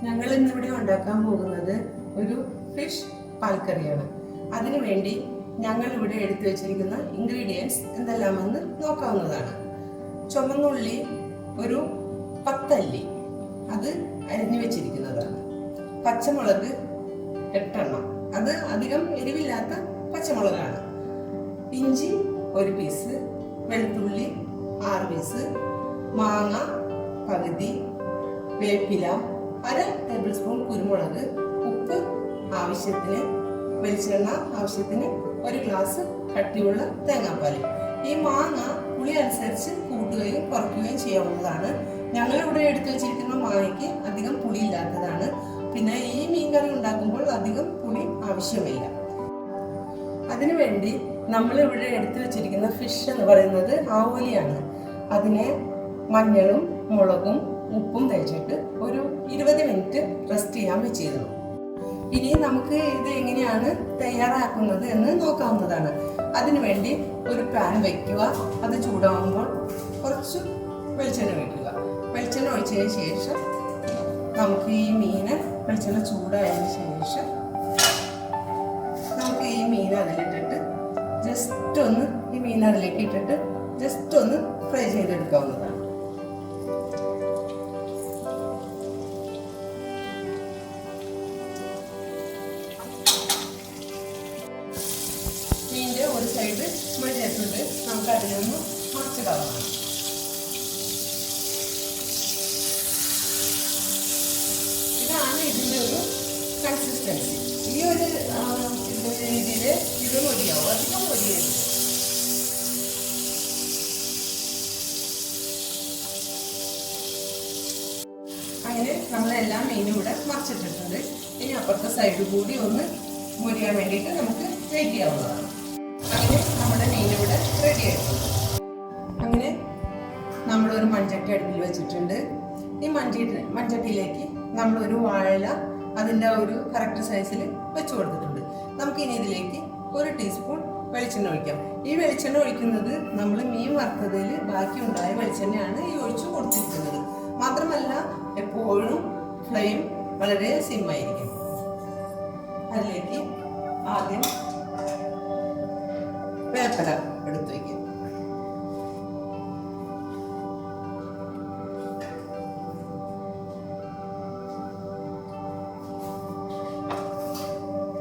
ഞങ്ങൾ ഇന്നിവിടെ ഉണ്ടാക്കാൻ പോകുന്നത് ഒരു ഫിഷ് പാൽക്കറിയാണ്. അതിനുവേണ്ടി ഞങ്ങൾ ഇവിടെ എടുത്തു വെച്ചിരിക്കുന്ന ഇൻഗ്രീഡിയൻസ് എന്തെല്ലാമെന്ന് നോക്കാവുന്നതാണ്. ചുമന്നുള്ളി ഒരു 10 അല്ലി, അത് അരിഞ്ഞു വെച്ചിരിക്കുന്നതാണ്. പച്ചമുളക് 8 എണ്ണം, അത് അധികം എരിവില്ലാത്ത പച്ചമുളകാണ്. ഇഞ്ചി 1 പീസ്, വെളുത്തുള്ളി 6 പീസ്, മാങ്ങ പകുതി, വേപ്പില 1/2 ടേബിൾ സ്പൂൺ, കുരുമുളക്, ഉപ്പ് ആവശ്യത്തിന്, വെളിച്ചെണ്ണ ആവശ്യത്തിന്, 1 ഗ്ലാസ് കട്ടിയുള്ള തേങ്ങാപ്പാൽ. ഈ മാങ്ങ പുളി അനുസരിച്ച് കൂട്ടുകയും കുറയ്ക്കുകയും ചെയ്യാവുന്നതാണ്. ഞങ്ങളിവിടെ എടുത്തു വെച്ചിരിക്കുന്ന മാങ്ങയ്ക്ക് അധികം പുളി ഇല്ലാത്തതാണ്. പിന്നെ ഈ മീൻകറി ഉണ്ടാക്കുമ്പോൾ അധികം പുളി ആവശ്യമില്ല. അതിനുവേണ്ടി നമ്മളിവിടെ എടുത്തു വെച്ചിരിക്കുന്ന ഫിഷ് എന്ന് പറയുന്നത് ആവോലിയാണ്. അതിനെ മഞ്ഞളും മുളകും ഉപ്പും തേച്ചിട്ട് ഒരു 20 മിനിറ്റ് റെസ്റ്റ് ചെയ്യാൻ വെച്ചിരുന്നു. ഇനി നമുക്ക് ഇത് എങ്ങനെയാണ് തയ്യാറാക്കുന്നത് എന്ന് നോക്കാവുന്നതാണ്. അതിനുവേണ്ടി ഒരു പാൻ വയ്ക്കുക. അത് ചൂടാകുമ്പോൾ കുറച്ച് വെളിച്ചെണ്ണ ഒഴിക്കുക. വെളിച്ചെണ്ണ ഒഴിച്ചതിന് ശേഷം നമുക്ക് ഈ മീന്, വെളിച്ചെണ്ണ ചൂടായതിനു ശേഷം നമുക്ക് ഈ മീൻ അതിലിട്ടിട്ട് ജസ്റ്റ് ഒന്ന് അതിലേക്ക് ഇട്ടിട്ട് ജസ്റ്റ് ഒന്ന് ഫ്രൈ ചെയ്തെടുക്കാവുന്നതാണ്. മീനിന്റെ ഒരു സൈഡ് മരിച്ചിട്ടുണ്ട്, നമുക്ക് അതിനൊന്ന് മറിച്ചിടാവുന്നതാണ്. ഇതാണ് ഇതിന്റെ ഒരു കൺസിസ്റ്റൻസി. ഈ ഒരു രീതിയിൽ ഇത് മൊരിയാവും, അധികം മൊരിയരുത്. അങ്ങനെ നമ്മളെല്ലാം മീനും ഇവിടെ മറിച്ചിട്ടിട്ടുണ്ട്. ഇനി അപ്പുറത്തെ സൈഡ് കൂടി ഒന്ന് മൊരിയാൻ വേണ്ടിയിട്ട് നമുക്ക് വെയിറ്റ് ചെയ്യാവുന്നതാണ്. അങ്ങനെ നമ്മുടെ മീൻ ഇവിടെ റെഡി ആയിട്ടുണ്ട്. അങ്ങനെ നമ്മളൊരു മൺചട്ടി അടുപ്പിൽ വെച്ചിട്ടുണ്ട്. ഈ മൺചട്ടിയിലേക്ക് നമ്മളൊരു വാഴ അതിൻ്റെ ഒരു കറക്റ്റ് സൈസിൽ വെച്ച് കൊടുത്തിട്ടുണ്ട്. നമുക്കിനി ഇതിലേക്ക് 1 ടീസ്പൂൺ വെളിച്ചെണ്ണ ഒഴിക്കാം. ഈ വെളിച്ചെണ്ണ ഒഴിക്കുന്നത് നമ്മൾ മീൻ വറുത്തതിൽ ബാക്കി ഉണ്ടായ വെളിച്ചെണ്ണയാണ് ഈ ഒഴിച്ചു കൊടുത്തിരിക്കുന്നത്. മാത്രമല്ല എപ്പോഴും ഫ്ലെയിം വളരെ സിമ്മായിരിക്കും. അതിലേക്ക് ആദ്യം വേപ്പില എടുത്ത് വയ്ക്കും.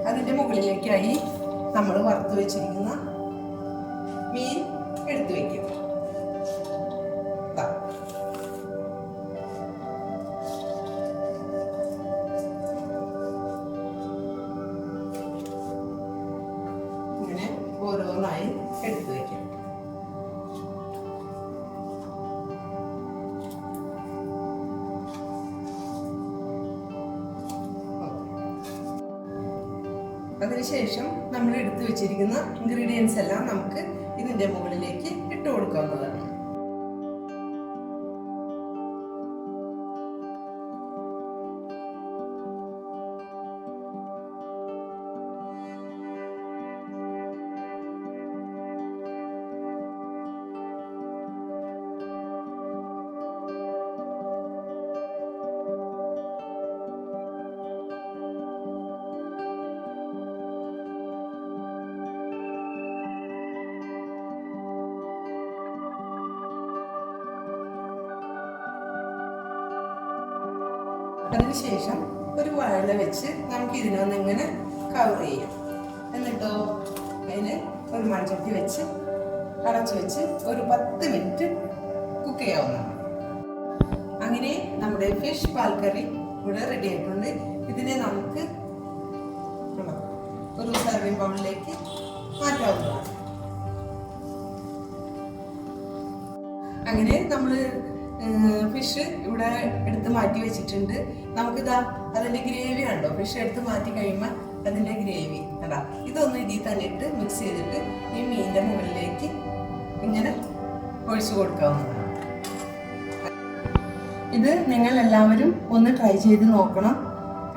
അതിൻ്റെ മുകളിലേക്കായി നമ്മൾ വറുത്ത് വെച്ചിരിക്കുന്ന മീൻ എടുത്തു വയ്ക്കും. ഇങ്ങനെ ഓരോന്നായി എടുത്തു വയ്ക്കും. അതിനുശേഷം നമ്മൾ എടുത്തു വെച്ചിരിക്കുന്ന ഇൻഗ്രീഡിയൻസ് എല്ലാം നമുക്ക് ഇതിൻ്റെ മുകളിലേക്ക് ഇട്ട് കൊടുക്കാവുന്നതാണ്. അതിനുശേഷം ഒരു വാഴ വെച്ച് നമുക്ക് ഇതിനൊന്ന് ഇങ്ങനെ കവർ ചെയ്യാം. എന്നിട്ടോ അതിന് ഒരു മൺചട്ടി വെച്ച് അടച്ചു വെച്ച് ഒരു 10 മിനിറ്റ് കുക്ക് ചെയ്യാവുന്നതാണ്. അങ്ങനെ നമ്മുടെ ഫിഷ് പാൽക്കറി ഇവിടെ റെഡി ആയിട്ടുണ്ട്. ഇതിനെ നമുക്ക് ഒരു സർവിംഗ് ബൗളിലേക്ക് മാറ്റാവുന്നതാണ്. അങ്ങനെ നമ്മൾ ഫിഷ് ഇവിടെ എടുത്ത് മാറ്റി വെച്ചിട്ടുണ്ട്. നമുക്കിതാ അതിൻ്റെ ഗ്രേവി കണ്ടോ, ഫിഷ് എടുത്ത് മാറ്റി കഴിയുമ്പോൾ അതിൻ്റെ ഗ്രേവി കണ്ടാ, ഇതൊന്ന് ഇതിൽ തന്നെ ഇട്ട് മിക്സ് ചെയ്തിട്ട് ഈ മീനിൻ്റെ മുകളിലേക്ക് ഇങ്ങനെ ഒഴിച്ചു കൊടുക്കാവുന്നതാണ്. ഇത് നിങ്ങൾ എല്ലാവരും ഒന്ന് ട്രൈ ചെയ്ത് നോക്കണം.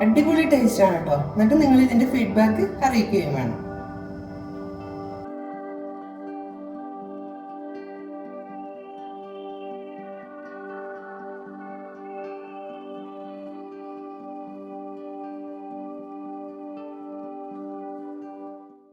അടിപൊളി ടേസ്റ്റാണ് കേട്ടോ. എന്നിട്ട് നിങ്ങൾ ഇതിൻ്റെ ഫീഡ്ബാക്ക് അറിയിക്കുകയും വേണം.